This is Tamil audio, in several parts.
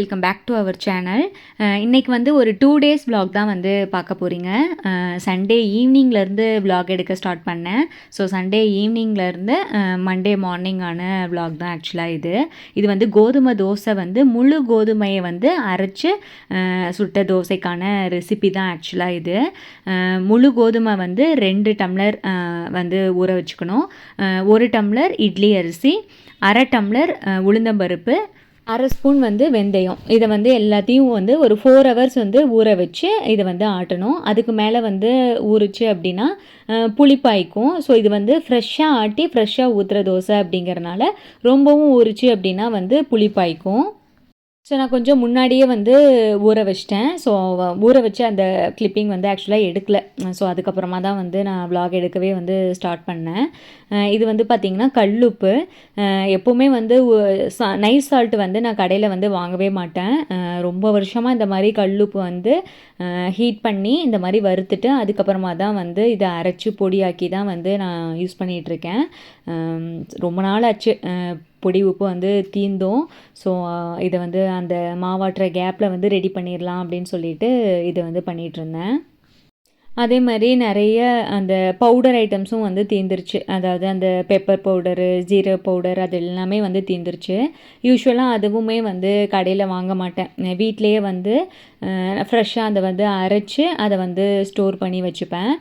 Welcome back to our channel. இன்றைக்கி வந்து ஒரு 2 டேஸ் vlog தான் வந்து பார்க்க போகிறீங்க. சண்டே ஈவினிங்லேருந்து vlog எடுக்க ஸ்டார்ட் பண்ணேன். ஸோ சண்டே ஈவினிங்லேருந்து மண்டே மார்னிங்கான vlog தான் ஆக்சுவலாக இது வந்து கோதுமை தோசை வந்து முழு கோதுமையை வந்து அரைச்சி சுட்ட தோசைக்கான ரெசிபி தான் ஆக்சுவலாக இது. முழு கோதுமை வந்து 2 டம்ளர் வந்து ஊற வச்சுக்கணும். 1 டம்ளர் இட்லி அரிசி, அரை டம்ளர் உளுந்தம்பருப்பு, அரை ஸ்பூன் வந்து வெந்தயம். இதை வந்து எல்லாத்தையும் வந்து ஒரு 4 ஹவர்ஸ் வந்து ஊற வச்சு இதை வந்து ஆட்டணும். அதுக்கு மேலே வந்து ஊறிச்சு அப்படின்னா புளிப்பாய்க்கும். ஸோ இது வந்து ஃப்ரெஷ்ஷாக ஆட்டி ஃப்ரெஷ்ஷாக ஊற்றுற தோசை அப்படிங்கிறனால ரொம்பவும் ஊறிச்சு அப்படின்னா வந்து புளிப்பாய்க்கும். ஸோ நான் கொஞ்சம் முன்னாடியே வந்து ஊற வச்சிட்டேன். ஸோ ஊற வச்சு அந்த கிளிப்பிங் வந்து ஆக்சுவலாக எடுக்கலை. ஸோ அதுக்கப்புறமா தான் வந்து நான் vlog எடுக்கவே வந்து ஸ்டார்ட் பண்ணேன். இது வந்து பார்த்திங்கன்னா கல்லுப்பு. எப்போவுமே வந்து நைஸ் சால்ட் வந்து நான் கடையில் வந்து வாங்கவே மாட்டேன். ரொம்ப வருஷமாக இந்த மாதிரி கல்லுப்பு வந்து ஹீட் பண்ணி இந்த மாதிரி வறுத்துட்டு அதுக்கப்புறமா தான் வந்து இதை அரைச்சி பொடியாக்கி தான் வந்து நான் யூஸ் பண்ணிகிட்ருக்கேன். ரொம்ப நாள் ஆச்சு பொடி உப்பு வந்து தீந்தோம். ஸோ இதை வந்து அந்த மாவாட்டுற கேப்பில் வந்து ரெடி பண்ணிடலாம் அப்படின்னு சொல்லிட்டு இதை வந்து பண்ணிகிட்ருந்தேன். அதே மாதிரி நிறைய அந்த பவுடர் ஐட்டம்ஸும் வந்து தீந்துருச்சு. அதாவது அந்த பெப்பர் பவுடரு, ஜீரக பவுடர் அது எல்லாமே வந்து தீந்துருச்சு. யூஸ்வலாக அதுவுமே வந்து கடையில் வாங்க மாட்டேன். வீட்டிலையே வந்து ஃப்ரெஷ்ஷாக அதை வந்து அரைச்சி அதை வந்து ஸ்டோர் பண்ணி வச்சுப்பேன்.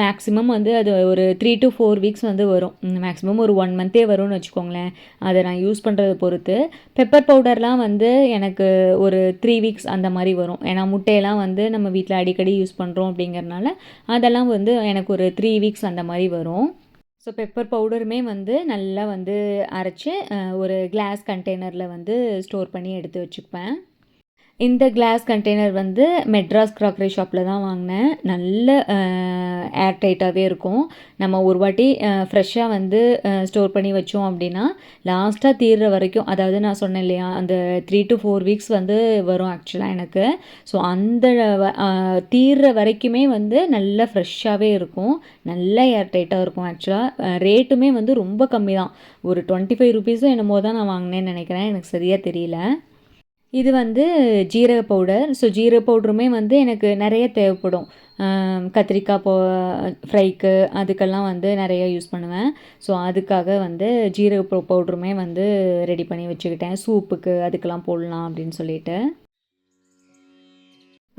மேக்ஸிமம் வந்து அது ஒரு 3 to 4 வீக்ஸ் வந்து வரும். மேக்ஸிமம் ஒரு 1 மந்த்தே வரும்னு வச்சுக்கோங்களேன். அதை நான் யூஸ் பண்ணுறதை பொறுத்து. பெப்பர் பவுடர்லாம் வந்து எனக்கு ஒரு 3 வீக்ஸ் அந்த மாதிரி வரும். ஏன்னா முட்டையெல்லாம் வந்து நம்ம வீட்டில் அடிக்கடி யூஸ் பண்ணுறோம் அப்படிங்கிறனால அதெல்லாம் வந்து எனக்கு ஒரு 3 வீக்ஸ் அந்த மாதிரி வரும். ஸோ பெப்பர் பவுடருமே வந்து நல்லா வந்து அரைச்சி ஒரு கிளாஸ் கண்டெய்னரில் வந்து ஸ்டோர் பண்ணி எடுத்து வச்சுப்பேன். இந்த கிளாஸ் கண்டெய்னர் வந்து மெட்ராஸ் க்ராக்கரி ஷாப்பில் தான் வாங்கினேன். நல்ல ஏர் டைட்டாகவே இருக்கும். நம்ம ஒரு வாட்டி ஃப்ரெஷ்ஷாக வந்து ஸ்டோர் பண்ணி வச்சோம் அப்படின்னா லாஸ்ட்டாக தீர்ற வரைக்கும், அதாவது நான் சொன்னேன் இல்லையா அந்த 3 to 4 வீக்ஸ் வந்து வரும் ஆக்சுவலாக எனக்கு. ஸோ அந்த தீர்ற வரைக்குமே வந்து நல்லா ஃப்ரெஷ்ஷாகவே இருக்கும். நல்ல ஏர் டைட்டாக இருக்கும். ஆக்சுவலாக ரேட்டுமே வந்து ரொம்ப கம்மி தான். ஒரு 25 ருபீஸும் என்னமோ தான் நான் வாங்கினேன்னு நினைக்கிறேன். எனக்கு சரியாக தெரியல. இது வந்து ஜீரக பவுடர். ஸோ ஜீரக பவுடருமே வந்து எனக்கு நிறைய தேவைப்படும். கத்திரிக்காய் ஃப்ரைக்கு அதுக்கெல்லாம் வந்து நிறைய யூஸ் பண்ணுவேன். ஸோ அதுக்காக வந்து ஜீரக பவுடருமே வந்து ரெடி பண்ணி வச்சுக்கிட்டேன். சூப்புக்கு அதுக்கெல்லாம் போடலாம் அப்படின்னு சொல்லிட்டு.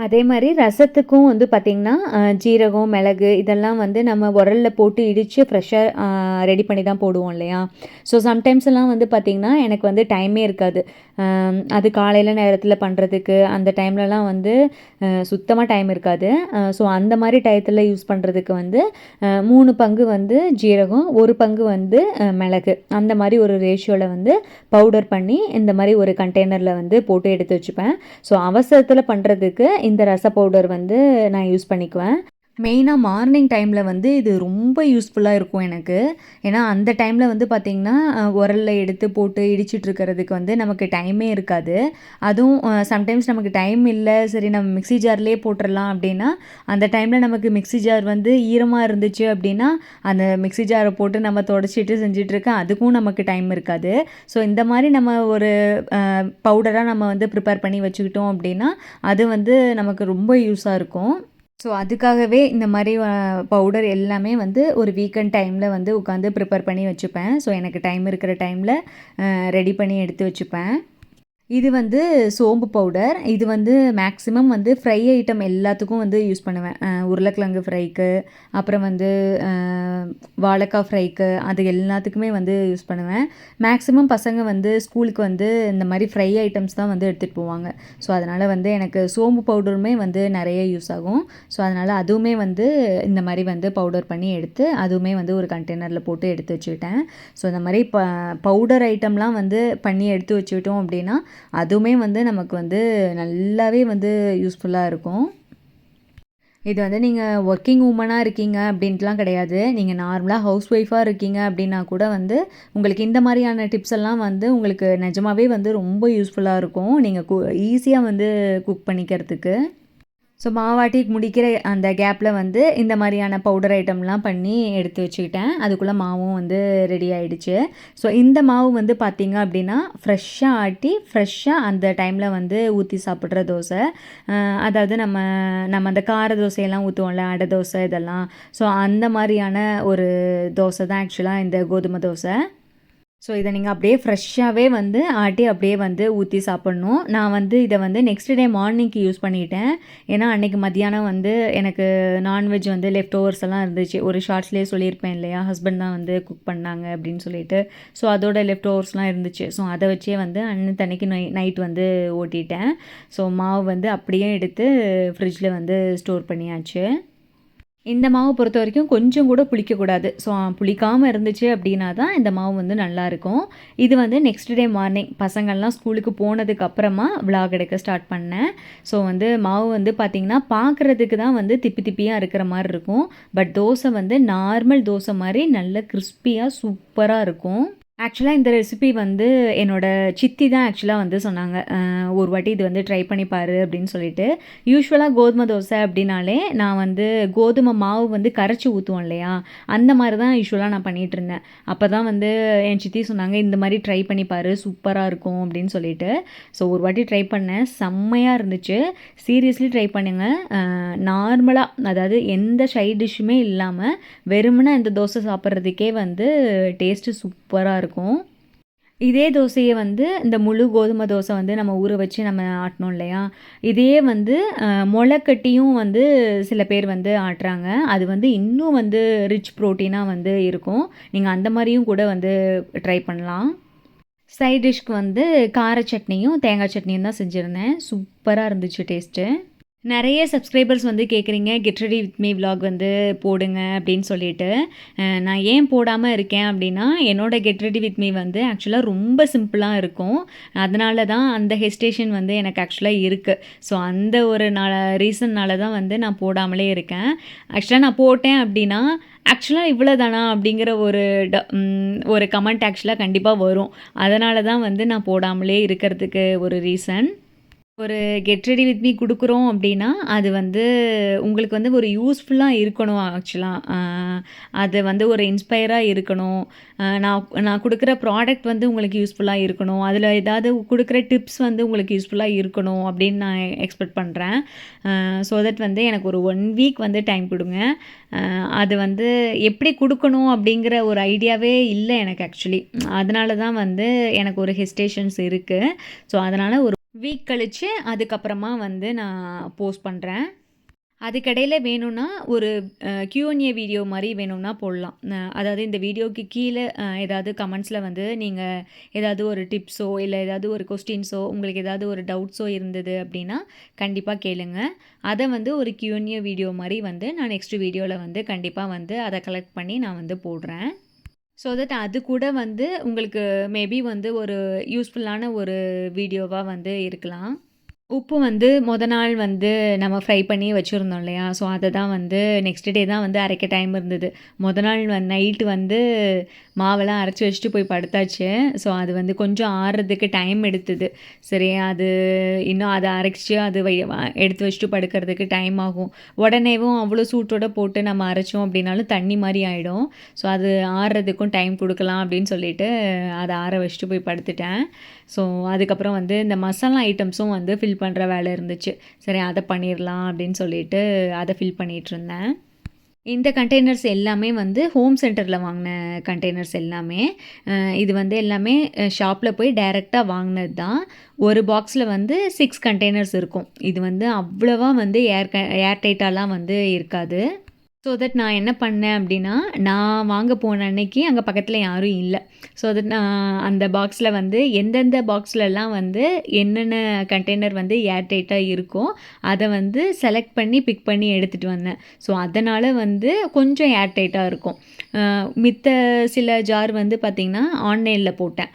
அதே மாதிரி ரசத்துக்கும் வந்து பார்த்திங்கன்னா ஜீரகம், மிளகு இதெல்லாம் வந்து நம்ம உரலில் போட்டு இடித்து ஃப்ரெஷ்ஷாக ரெடி பண்ணி தான் போடுவோம் இல்லையா. ஸோ சம்டைம்ஸ் எல்லாம் வந்து பார்த்திங்கன்னா எனக்கு வந்து டைமே இருக்காது. அது காலையில் நேரத்தில் பண்ணுறதுக்கு அந்த டைம்லலாம் வந்து சுத்தமாக டைம் இருக்காது. ஸோ அந்த மாதிரி டயத்தில் யூஸ் பண்ணுறதுக்கு வந்து 3 பங்கு வந்து ஜீரகம், 1 பங்கு வந்து மிளகு, அந்த மாதிரி ஒரு ரேஷியோவில் வந்து பவுடர் பண்ணி இந்த மாதிரி ஒரு கண்டெய்னரில் வந்து போட்டு எடுத்து வச்சுப்பேன். ஸோ அவசரத்தில் பண்ணுறதுக்கு இந்த ரச பவுடர் வந்து நான் யூஸ் பண்ணிக்குவேன். மெயினாக மார்னிங் டைமில் வந்து இது ரொம்ப யூஸ்ஃபுல்லாக இருக்கும் எனக்கு. ஏன்னா அந்த டைமில் வந்து பார்த்திங்கன்னா உரலில் எடுத்து போட்டு இடிச்சிட்ருக்கிறதுக்கு வந்து நமக்கு டைமே இருக்காது. அதுவும் சம்டைம்ஸ் நமக்கு டைம் இல்லை, சரி நம்ம மிக்ஸி ஜார்லேயே போட்டுடலாம் அப்படின்னா அந்த டைமில் நமக்கு மிக்ஸி ஜார் வந்து ஈரமாக இருந்துச்சு அப்படின்னா அந்த மிக்ஸி ஜாரை போட்டு நம்ம தொடச்சிட்டு செஞ்சிட்ருக்க அதுக்கும் நமக்கு டைம் இருக்காது. ஸோ இந்த மாதிரி நம்ம ஒரு பவுடராக நம்ம வந்து ப்ரிப்பேர் பண்ணி வச்சுக்கிட்டோம் அப்படின்னா அது வந்து நமக்கு ரொம்ப யூஸாக இருக்கும். ஸோ அதுக்காகவே இந்த மாதிரி பவுடர் எல்லாமே வந்து ஒரு வீக்கெண்ட் டைமில் வந்து உட்காந்து ப்ரிப்பேர் பண்ணி வச்சுப்பேன். ஸோ எனக்கு டைம் இருக்கிற டைமில் ரெடி பண்ணி எடுத்து வச்சுப்பேன். இது வந்து சோம்பு பவுடர். இது வந்து மேக்ஸிமம் வந்து ஃப்ரை ஐட்டம் எல்லாத்துக்கும் வந்து யூஸ் பண்ணுவேன். உருளைக்கிழங்கு ஃப்ரைக்கு, அப்புறம் வந்து வாழைக்காய் ஃப்ரைக்கு, அது எல்லாத்துக்குமே வந்து யூஸ் பண்ணுவேன். மேக்ஸிமம் பசங்க வந்து ஸ்கூலுக்கு வந்து இந்த மாதிரி ஃப்ரை ஐட்டம்ஸ் தான் வந்து எடுத்துகிட்டு போவாங்க. ஸோ அதனால் வந்து எனக்கு சோம்பு பவுடருமே வந்து நிறைய யூஸ் ஆகும். ஸோ அதனால் அதுவுமே வந்து இந்த மாதிரி வந்து பவுடர் பண்ணி எடுத்து அதுவுமே வந்து ஒரு கண்டெய்னரில் போட்டு எடுத்து வச்சுக்கிட்டேன். ஸோ இந்த மாதிரி பவுடர் ஐட்டம்லாம் வந்து பண்ணி எடுத்து வச்சுக்கிட்டோம் அப்படின்னா அதுவுமே வந்து நமக்கு வந்து நல்லாவே வந்து யூஸ்ஃபுல்லாக இருக்கும். இது வந்து நீங்கள் ஒர்க்கிங் உமனாக இருக்கீங்க அப்படின்ட்டுலாம் கிடையாது. நீங்கள் நார்மலாக ஹவுஸ் ஒய்ஃபாக இருக்கீங்க அப்படின்னா கூட வந்து உங்களுக்கு இந்த மாதிரியான டிப்ஸ் எல்லாம் வந்து உங்களுக்கு நிஜமாகவே வந்து ரொம்ப யூஸ்ஃபுல்லாக இருக்கும். நீங்கள் ஈஸியாக வந்து குக் பண்ணிக்கிறதுக்கு. ஸோ மாவாட்டி முடிக்கிற அந்த கேப்பில் வந்து இந்த மாதிரியான பவுடர் ஐட்டம்லாம் பண்ணி எடுத்து வச்சுக்கிட்டேன். அதுக்குள்ளே மாவும் வந்து ரெடி ஆகிடுச்சு. ஸோ இந்த மாவு வந்து பார்த்திங்க அப்படின்னா ஃப்ரெஷ்ஷாக ஆட்டி ஃப்ரெஷ்ஷாக அந்த டைமில் வந்து ஊற்றி சாப்பிட்ற தோசை. அதாவது நம்ம அந்த கார தோசையெல்லாம் ஊற்றுவோம்ல, அடை தோசை இதெல்லாம். ஸோ அந்த மாதிரியான ஒரு தோசை தான் ஆக்சுவலாக இந்த கோதுமை தோசை. ஸோ இதை நீங்கள் அப்படியே ஃப்ரெஷ்ஷாகவே வந்து ஆட்டி அப்படியே வந்து ஊற்றி சாப்பிட்ணும். நான் வந்து இதை வந்து நெக்ஸ்ட் டே மார்னிங்க்கு யூஸ் பண்ணிட்டேன். ஏன்னா அன்றைக்கி மத்தியானம் வந்து எனக்கு நான்வெஜ் வந்து லெஃப்ட் ஓவர்ஸ் எல்லாம் இருந்துச்சு. ஒரு ஷார்ட்ஸ்லேயே சொல்லியிருப்பேன் இல்லையா, ஹஸ்பண்ட் தான் வந்து குக் பண்ணாங்க அப்படின்னு சொல்லிட்டு. ஸோ அதோட லெஃப்ட் ஓவர்ஸ்லாம் இருந்துச்சு. ஸோ அதை வச்சே வந்து அன்னைக்கு நைட் வந்து ஓட்டிட்டேன். ஸோ மாவு வந்து அப்படியே எடுத்து ஃப்ரிட்ஜில் வந்து ஸ்டோர் பண்ணியாச்சு. இந்த மாவு பொறுத்த வரைக்கும் கொஞ்சம் கூட புளிக்கக்கூடாது. ஸோ புளிக்காமல் இருந்துச்சு அப்படின்னா தான் இந்த மாவு வந்து நல்லாயிருக்கும். இது வந்து நெக்ஸ்ட் டே மார்னிங் பசங்கள்லாம் ஸ்கூலுக்கு போனதுக்கு அப்புறமா விலாக் எடுக்க ஸ்டார்ட் பண்ணேன். ஸோ வந்து மாவு வந்து பார்த்திங்கன்னா பார்க்குறதுக்கு தான் வந்து திப்பி திப்பியாக இருக்கிற மாதிரி இருக்கும். பட் தோசை வந்து நார்மல் தோசை மாதிரி நல்ல கிறிஸ்பியாக சூப்பராக இருக்கும். ஆக்சுவலாக இந்த ரெசிபி வந்து என்னோடய சித்தி தான் ஆக்சுவலாக வந்து சொன்னாங்க. ஒரு வாட்டி இது வந்து ட்ரை பண்ணி பாரு அப்படின்னு சொல்லிட்டு. யூஸ்வலாக கோதுமை தோசை அப்படின்னாலே நான் வந்து கோதுமை மாவு வந்து கரைச்சி ஊற்றுவோம் இல்லையா, அந்த மாதிரி தான் யூஸ்வலாக நான் பண்ணிகிட்டு இருந்தேன். அப்போ தான் வந்து என் சித்தி சொன்னாங்க, இந்த மாதிரி ட்ரை பண்ணி பாரு சூப்பராக இருக்கும் அப்படின்னு சொல்லிட்டு. ஸோ ஒரு வாட்டி ட்ரை பண்ணேன், செம்மையாக இருந்துச்சு. சீரியஸ்லி ட்ரை பண்ணுங்கள். நார்மலாக அதாவது எந்த சைட் டிஷ்ஷுமே இல்லாமல் வெறுமனே இந்த தோசை சாப்பிட்றதுக்கே வந்து டேஸ்ட்டு சூப்பராக இருக்கும். இதே தோசையை வந்து இந்த முழு கோதுமை தோசை வந்து நம்ம ஊற வச்சு நம்ம ஆட்டணும் இல்லையா, இதே வந்து முளைக்கட்டியும் வந்து சில பேர் வந்து ஆட்டுறாங்க. அது வந்து இன்னும் வந்து ரிச் ப்ரோட்டீனாக வந்து இருக்கும். நீங்கள் அந்த மாதிரியும் கூட வந்து ட்ரை பண்ணலாம். சைட் டிஷ்க்கு வந்து கார சட்னியும் தேங்காய் சட்னியும் தான் செஞ்சுருந்தேன். சூப்பராக இருந்துச்சு டேஸ்ட்டு. நிறைய சப்ஸ்கிரைபர்ஸ் வந்து கேட்குறீங்க, get ready with me vlog வந்து போடுங்க அப்படின்னு சொல்லிட்டு. நான் ஏன் போடாமல் இருக்கேன் அப்படின்னா, என்னோடய கெட் ரெடி வித் மீ வந்து ஆக்சுவலாக ரொம்ப சிம்பிளாக இருக்கும். அதனால தான் அந்த ஹெசிடேஷன் வந்து எனக்கு ஆக்சுவலாக இருக்குது. ஸோ அந்த ஒரு ரீசன்னால் தான் வந்து நான் போடாமலே இருக்கேன். ஆக்சுவலாக நான் போட்டேன் அப்படின்னா ஆக்சுவலாக இவ்வளோ தானா அப்படிங்கிற ஒரு கமெண்ட் ஆக்சுவலாக கண்டிப்பாக வரும். அதனால தான் வந்து நான் போடாமலே இருக்கிறதுக்கு ஒரு ரீசன். ஒரு கெட் ரெடி வித் மீ கொடுக்குறோம் அப்படின்னா அது வந்து உங்களுக்கு வந்து ஒரு யூஸ்ஃபுல்லாக இருக்கணும். ஆக்சுவலாக அது வந்து ஒரு இன்ஸ்பயராக இருக்கணும். நான் கொடுக்குற ப்ராடக்ட் வந்து உங்களுக்கு யூஸ்ஃபுல்லாக இருக்கணும். அதில் ஏதாவது கொடுக்குற டிப்ஸ் வந்து உங்களுக்கு யூஸ்ஃபுல்லாக இருக்கணும் அப்படின்னு நான் எக்ஸ்பெக்ட் பண்ணுறேன். ஸோ தட் வந்து எனக்கு ஒரு 1 வீக் வந்து டைம் கொடுங்க. அது வந்து எப்படி கொடுக்கணும் அப்படிங்கிற ஒரு ஐடியாவே இல்லை எனக்கு ஆக்சுவலி. அதனால தான் வந்து எனக்கு ஒரு ஹெசிடேஷன்ஸ் இருக்குது. ஸோ அதனால் ஒரு வீக் கழித்து அதுக்கப்புறமா வந்து நான் போஸ்ட் பண்ணுறேன். அதுக்கடையில் வேணும்னா ஒரு Q&A வீடியோ மாதிரி வேணும்னா போடலாம். அதாவது இந்த வீடியோக்கு கீழே ஏதாவது கமெண்ட்ஸில் வந்து நீங்கள் ஏதாவது ஒரு டிப்ஸோ இல்லை ஏதாவது ஒரு கொஸ்டின்ஸோ உங்களுக்கு ஏதாவது ஒரு டவுட்ஸோ இருந்தது அப்படின்னா கண்டிப்பாக கேளுங்க. அதை வந்து ஒரு Q&A வீடியோ மாதிரி வந்து நான் நெக்ஸ்ட் வீடியோவில் வந்து கண்டிப்பாக வந்து அதை கலெக்ட் பண்ணி நான் வந்து போடுறேன். ஸோ தட் அது கூட வந்து உங்களுக்கு மேபி வந்து ஒரு யூஸ்ஃபுல்லான ஒரு வீடியோவாக வந்து இருக்கலாம். உப்பு வந்து நாள் வந்து நம்ம ஃப்ரை பண்ணி வச்சுருந்தோம் இல்லையா, ஸோ அதை தான் வந்து நெக்ஸ்ட் டே தான் வந்து அரைக்க டைம் இருந்தது. நாள் நைட்டு வந்து மாவெல்லாம் அரைச்சி வச்சுட்டு போய் படுத்தாச்சு. ஸோ அது வந்து கொஞ்சம் ஆறுறதுக்கு டைம் எடுத்தது. சரி, அது இன்னும் அதை அரைச்சி அது எடுத்து வச்சுட்டு படுக்கிறதுக்கு டைம் ஆகும். உடனேவும் அவ்வளோ சூட்டோடு போட்டு நம்ம அரைச்சோம் அப்படின்னாலும் தண்ணி மாதிரி ஆகிடும். ஸோ அது ஆறுறதுக்கும் டைம் கொடுக்கலாம் அப்படின்னு சொல்லிட்டு அதை ஆற வச்சுட்டு போய் படுத்துட்டேன். ஸோ அதுக்கப்புறம் வந்து இந்த மசாலா ஐட்டம்ஸும் வந்து ஃபில் பண்ணுற வேலை இருந்துச்சு. சரி, அதை பண்ணிடலாம் அப்படின்னு சொல்லிட்டு அதை ஃபில் பண்ணிகிட்ருந்தேன். இந்த கண்டெய்னர்ஸ் எல்லாமே வந்து ஹோம் சென்டரில் வாங்கின கண்டெய்னர்ஸ் எல்லாமே. இது வந்து எல்லாமே ஷாப்பில் போய் டைரெக்டாக வாங்கினது தான். ஒரு பாக்ஸில் வந்து 6 கண்டெய்னர்ஸ் இருக்கும். இது வந்து அவ்வளோவா வந்து ஏர் டைட்டாலாம் வந்து இருக்காது. ஸோ தட் நான் என்ன பண்ணேன் அப்படின்னா, நான் வாங்க போன அன்னைக்கு அங்கே பக்கத்தில் யாரும் இல்லை. ஸோ தட் நான் அந்த பாக்ஸில் வந்து எந்தெந்த பாக்ஸ்லலாம் வந்து என்னென்ன கண்டெய்னர் வந்து ஏர் டைட்டாக இருக்கோ அதை வந்து செலக்ட் பண்ணி பிக் பண்ணி எடுத்துகிட்டு வந்தேன். ஸோ அதனால் வந்து கொஞ்சம் ஏர் டைட்டாக இருக்கும். மித்த சில ஜார் வந்து பார்த்திங்கன்னா ஆன்லைனில் போட்டேன்.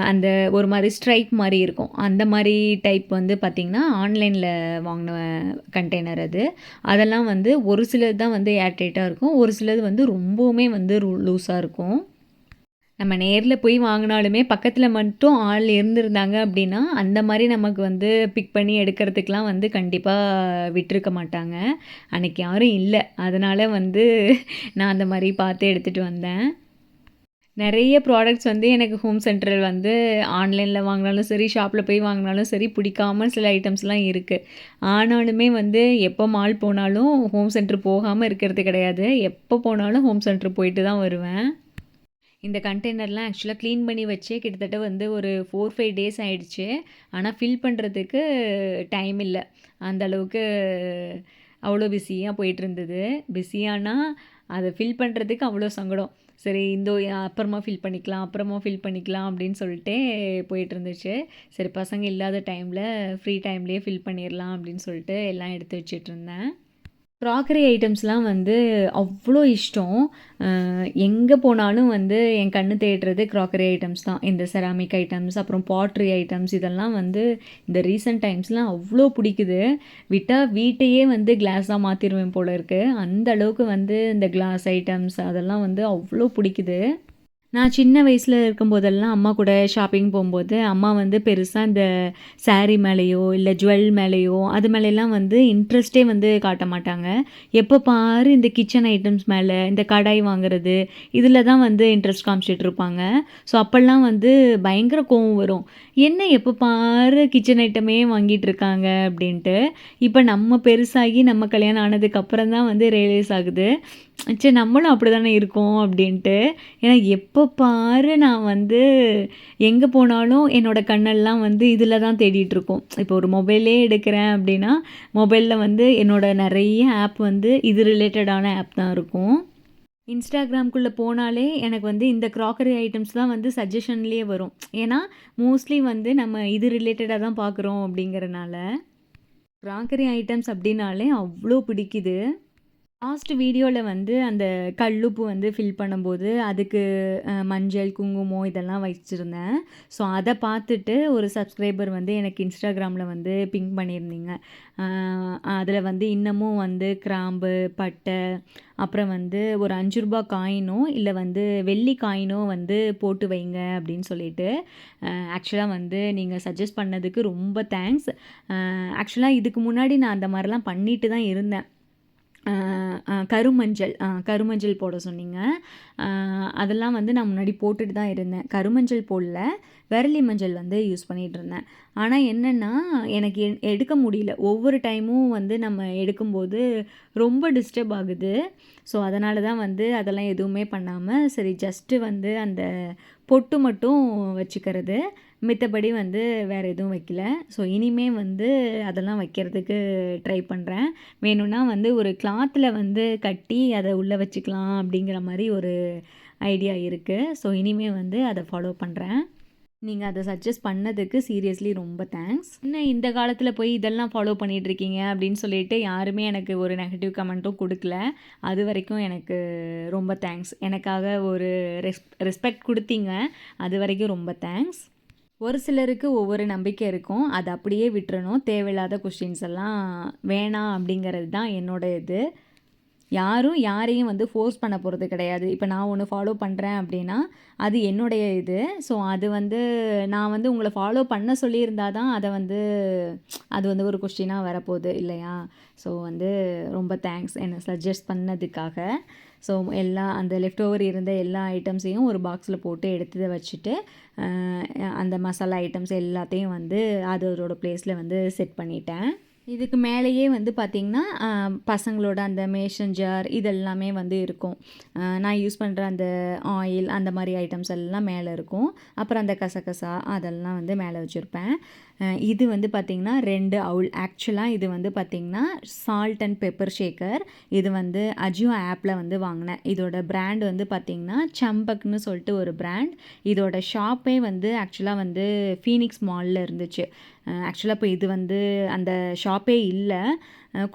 அந்த ஒரு மாதிரி ஸ்ட்ரைப் மாதிரி இருக்கும். அந்த மாதிரி டைப் வந்து பார்த்திங்கன்னா ஆன்லைனில் வாங்கின கண்டெய்னர் அது. அதெல்லாம் வந்து ஒரு சிலது தான் வந்து ஏர் டைட்டாக இருக்கும், ஒரு சிலது வந்து ரொம்பவுமே வந்து லூஸாக இருக்கும். நம்ம நேரில் போய் வாங்கினாலுமே பக்கத்தில் மட்டும் ஆள் இருந்திருந்தாங்க அப்படின்னா அந்த மாதிரி நமக்கு வந்து பிக் பண்ணி எடுக்கிறதுக்கெலாம் வந்து கண்டிப்பாக விட்டிருக்க மாட்டாங்க. அன்றைக்கி யாரும் இல்லை, அதனால் வந்து நான் அந்த மாதிரி பார்த்து எடுத்துகிட்டு வந்தேன். நிறைய ப்ராடக்ட்ஸ் வந்து எனக்கு ஹோம் சென்டரில் வந்து ஆன்லைனில் வாங்கினாலும் சரி, ஷாப்பில் போய் வாங்கினாலும் சரி, பிடிக்காம சில ஐட்டம்ஸ்லாம் இருக்குது. ஆனாலுமே வந்து எப்போ மால் போனாலும் ஹோம் சென்டர் போகாமல் இருக்கிறது கிடையாது. எப்போ போனாலும் ஹோம் சென்டர் போயிட்டு தான் வருவேன். இந்த கண்டெய்னர்லாம் ஆக்சுவலாக க்ளீன் பண்ணி வச்சே கிட்டத்தட்ட வந்து ஒரு 4-5 டேஸ் ஆகிடுச்சு. ஆனால் ஃபில் பண்ணுறதுக்கு டைம் இல்லை. அந்த அளவுக்கு அவ்வளோ பிஸியாக போயிட்டுருந்தது. பிஸியானா அதை ஃபில் பண்ணுறதுக்கு அவ்வளோ சங்கடம். சரி அப்புறமா ஃபில் பண்ணிக்கலாம் அப்படின்னு சொல்லிட்டே போயிட்டுருந்துச்சு. சரி பசங்க இல்லாத டைமில் ஃப்ரீ டைம்லேயே ஃபில் பண்ணிடலாம் அப்படின்னு சொல்லிட்டு எல்லாம் எடுத்து வச்சிட்ருந்தேன். க்ராக்கரி ஐட்டம்ஸ்லாம் வந்து அவ்வளோ இஷ்டம். எங்கே போனாலும் வந்து என் கண்ணு தேடுறது க்ராக்கரி ஐட்டம்ஸ் தான். இந்த செராமிக் ஐட்டம்ஸ், அப்புறம் பாட்ரி ஐட்டம்ஸ், இதெல்லாம் வந்து இந்த ரீசெண்ட் டைம்ஸ்லாம் அவ்வளோ பிடிக்குது. விட்டால் வீட்டையே வந்து கிளாஸாக மாற்றிடுவேன் போல இருக்குது. அந்த அளவுக்கு வந்து இந்த கிளாஸ் ஐட்டம்ஸ் அதெல்லாம் வந்து அவ்வளோ பிடிக்குது. நான் சின்ன வயசில் இருக்கும்போதெல்லாம் அம்மா கூட ஷாப்பிங் போகும்போது அம்மா வந்து பெருசாக இந்த சாரீ மேலேயோ இல்லை ஜுவல் மேலேயோ அது மேலெல்லாம் வந்து இன்ட்ரெஸ்ட்டே வந்து காட்ட மாட்டாங்க. எப்போ பாரு இந்த கிச்சன் ஐட்டம்ஸ் மேலே, இந்த கடாய் வாங்குறது, இதில் தான் வந்து இன்ட்ரெஸ்ட் காமிச்சிட்டு இருப்பாங்க. ஸோ அப்போல்லாம் வந்து பயங்கர கோவம் வரும். என்ன எப்போ பாரு கிச்சன் ஐட்டமே வாங்கிட்டு இருக்காங்க அப்படின்ட்டு. இப்போ நம்ம பெருசாகி நம்ம கல்யாணம் ஆனதுக்கப்புறம் தான் வந்து ரியலைஸ் ஆகுது, சரி நம்மளும் அப்படி தானே இருக்கோம் அப்படின்ட்டு. ஏன்னா எப்போ பாரு நான் வந்து எங்கே போனாலும் என்னோடய கண்ணெல்லாம் வந்து இதில் தான் தேடிட்டுருக்கோம். இப்போ ஒரு மொபைலே எடுக்கிறேன் அப்படின்னா மொபைலில் வந்து என்னோடய நிறைய ஆப் வந்து இது ரிலேட்டடான ஆப் தான் இருக்கும். இன்ஸ்டாகிராம்குள்ளே போனாலே எனக்கு வந்து இந்த க்ராக்கரி ஐட்டம்ஸ் தான் வந்து சஜஷன்லேயே வரும். ஏன்னா மோஸ்ட்லி வந்து நம்ம இது ரிலேட்டடாக தான் பார்க்குறோம் அப்படிங்கிறனால. க்ராக்கரி ஐட்டம்ஸ் அப்படின்னாலே அவ்வளோ பிடிக்குது. லாஸ்ட் வீடியோவில் வந்து அந்த கல்லுப்பு வந்து ஃபில் பண்ணும்போது அதுக்கு மஞ்சள், குங்குமம் இதெல்லாம் வச்சுருந்தேன். ஸோ அதை பார்த்துட்டு ஒரு சப்ஸ்கிரைபர் வந்து எனக்கு இன்ஸ்டாகிராமில் வந்து பிங்க் பண்ணியிருந்தீங்க. அதில் வந்து இன்னமும் வந்து கிராம்பு, பட்டை, அப்புறம் வந்து ஒரு ரூ. 5 காயினோ இல்லை வந்து வெள்ளி காயினோ வந்து போட்டு வைங்க அப்படின்னு சொல்லிட்டு. ஆக்சுவலாக வந்து நீங்கள் சஜஸ்ட் பண்ணதுக்கு ரொம்ப தேங்க்ஸ். ஆக்சுவலாக இதுக்கு முன்னாடி நான் அந்த மாதிரிலாம் பண்ணிட்டு தான் இருந்தேன். கருமஞ்சள் போட சொன்னீங்க. அதெல்லாம் வந்து நான் முன்னாடி போட்டுட்டு தான் இருந்தேன். கருமஞ்சள் போடல, விரலி மஞ்சள் வந்து யூஸ் பண்ணிகிட்ருந்தேன். ஆனால் என்னென்னா எனக்கு எடுக்க முடியல. ஒவ்வொரு டைமும் வந்து நம்ம எடுக்கும்போது ரொம்ப டிஸ்டர்ப் ஆகுது. ஸோ அதனால தான் வந்து அதெல்லாம் எதுவுமே பண்ணாமல் சரி ஜஸ்ட்டு வந்து அந்த பொட்டு மட்டும் வச்சுக்கிறது, மித்தபடி வந்து வேறு எதுவும் வைக்கல. ஸோ இனிமே வந்து அதெல்லாம் வைக்கிறதுக்கு ட்ரை பண்ணுறேன். வேணும்னா வந்து ஒரு கிளாத்தில் வந்து கட்டி அதை உள்ளே வச்சுக்கலாம் அப்படிங்கிற மாதிரி ஒரு ஐடியா இருக்குது. ஸோ இனிமே வந்து அதை ஃபாலோ பண்ணுறேன். நீங்கள் அதை சஜஸ்ட் பண்ணதுக்கு சீரியஸ்லி ரொம்ப தேங்க்ஸ். இன்னும் இந்த காலத்தில் போய் இதெல்லாம் ஃபாலோ பண்ணிகிட்ருக்கீங்க அப்படின்னு சொல்லிட்டு யாருமே எனக்கு ஒரு நெகட்டிவ் கமெண்ட்டும் கொடுக்கல. அது வரைக்கும் எனக்கு ரொம்ப தேங்க்ஸ். எனக்காக ஒரு ரெஸ்பெக்ட் கொடுத்தீங்க, அது வரைக்கும் ரொம்ப தேங்க்ஸ். ஒரு சிலருக்கு ஒவ்வொரு நம்பிக்கை இருக்கும், அதை அப்படியே விட்டுறணும். தேவையில்லாத கொஸ்டின்ஸ் எல்லாம் வேணாம் அப்படிங்கிறது தான் என்னோட இது. யாரும் யாரையும் வந்து ஃபோர்ஸ் பண்ண போகிறது கிடையாது. இப்போ நான் ஒன்று ஃபாலோ பண்ணுறேன் அப்படின்னா அது என்னுடைய இது. ஸோ அது வந்து நான் வந்து உங்களை ஃபாலோ பண்ண சொல்லியிருந்தா தான் அதை வந்து அது வந்து ஒரு கொஸ்டினாக வரப்போகுது இல்லையா? ஸோ வந்து ரொம்ப தேங்க்ஸ் என்னை சஜஸ்ட் பண்ணதுக்காக. ஸோ அந்த லெஃப்ட் ஓவர் இருந்த எல்லா ஐட்டம்ஸையும் ஒரு பாக்ஸில் போட்டு எடுத்து வச்சுட்டு அந்த மசாலா ஐட்டம்ஸ் எல்லாத்தையும் வந்து அதோட ப்ளேஸில் வந்து செட் பண்ணிட்டேன். இதுக்கு மேலேயே வந்து பார்த்திங்கன்னா பசங்களோட அந்த மேஷன் ஜார் இதெல்லாமே வந்து இருக்கும். நான் யூஸ் பண்ணுற அந்த ஆயில் அந்த மாதிரி ஐட்டம்ஸ் எல்லாம் மேலே இருக்கும். அப்புறம் அந்த கசகசா அதெல்லாம் வந்து மேலே வச்சுருப்பேன். இது வந்து பார்த்திங்கன்னா 2 அவுல். ஆக்சுவலாக இது வந்து பார்த்திங்கன்னா சால்ட் அண்ட் பெப்பர் ஷேக்கர். இது வந்து அஜியோ ஆப்பில் வந்து வாங்கினேன். இதோட பிராண்ட் வந்து பார்த்திங்கன்னா சம்பக்னு சொல்லிட்டு ஒரு பிராண்ட். இதோட ஷாப்பே வந்து ஆக்சுவலாக வந்து ஃபீனிக்ஸ் மாலில் இருந்துச்சு. ஆக்சுவலாக இப்போ இது வந்து அந்த ஷாப்பே இல்லை.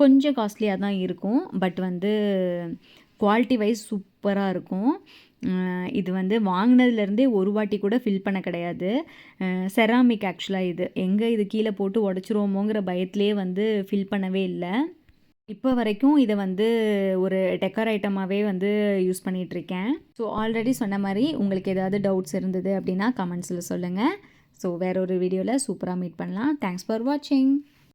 கொஞ்சம் காஸ்ட்லியாக தான் இருக்கும், பட் வந்து குவாலிட்டி வைஸ் சூப்பராக இருக்கும். இது வந்து வாங்கினதுலேருந்தே ஒரு வாட்டி கூட ஃபில் பண்ண கிடையாது. செராமிக் ஆக்சுவலாக இது எங்கே இது கீழே போட்டு உடச்சிருவோமோங்கிற பயத்திலே வந்து ஃபில் பண்ணவே இல்லை. இப்போ வரைக்கும் இதை வந்து ஒரு டெக்கர் ஐட்டமாகவே வந்து யூஸ் பண்ணிகிட்ருக்கேன். ஸோ ஆல்ரெடி சொன்ன மாதிரி உங்களுக்கு ஏதாவது டவுட்ஸ் இருந்தது அப்படின்னா கமெண்ட்ஸில் சொல்லுங்கள். ஸோ வேற ஒரு வீடியோவில் சூப்பராக மீட் பண்ணலாம். தேங்க்ஸ் ஃபார் வாட்சிங்.